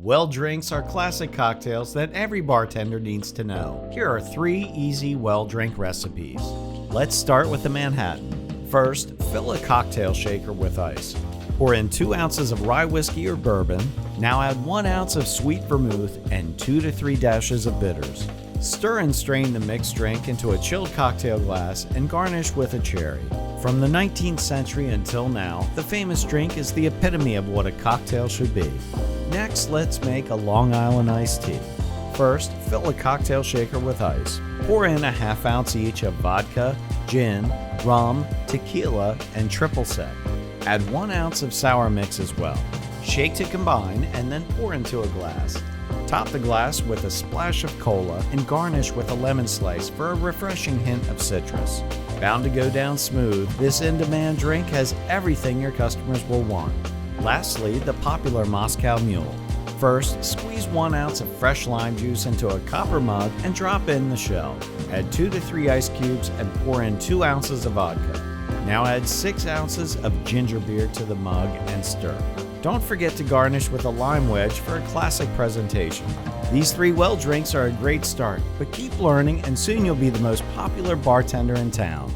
Well drinks are classic cocktails that every bartender needs to know. Here are 3 easy well drink recipes. Let's start with the Manhattan. First, fill a cocktail shaker with ice. Pour in 2 ounces of rye whiskey or bourbon. Now add 1 ounce of sweet vermouth and 2 to 3 dashes of bitters. Stir and strain the mixed drink into a chilled cocktail glass and garnish with a cherry. From the 19th century until now, the famous drink is the epitome of what a cocktail should be. Next, let's make a Long Island iced tea. First, fill a cocktail shaker with ice. Pour in a ½ ounce each of vodka, gin, rum, tequila, and triple sec. Add 1 ounce of sour mix as well. Shake to combine and then pour into a glass. Top the glass with a splash of cola and garnish with a lemon slice for a refreshing hint of citrus. Bound to go down smooth, this in-demand drink has everything your customers will want. Lastly, the popular Moscow Mule. First, squeeze 1 ounce of fresh lime juice into a copper mug and drop in the shell. Add 2 to 3 ice cubes and pour in 2 ounces of vodka. Now add 6 ounces of ginger beer to the mug and stir. Don't forget to garnish with a lime wedge for a classic presentation. These 3 well drinks are a great start, but keep learning and soon you'll be the most popular bartender in town.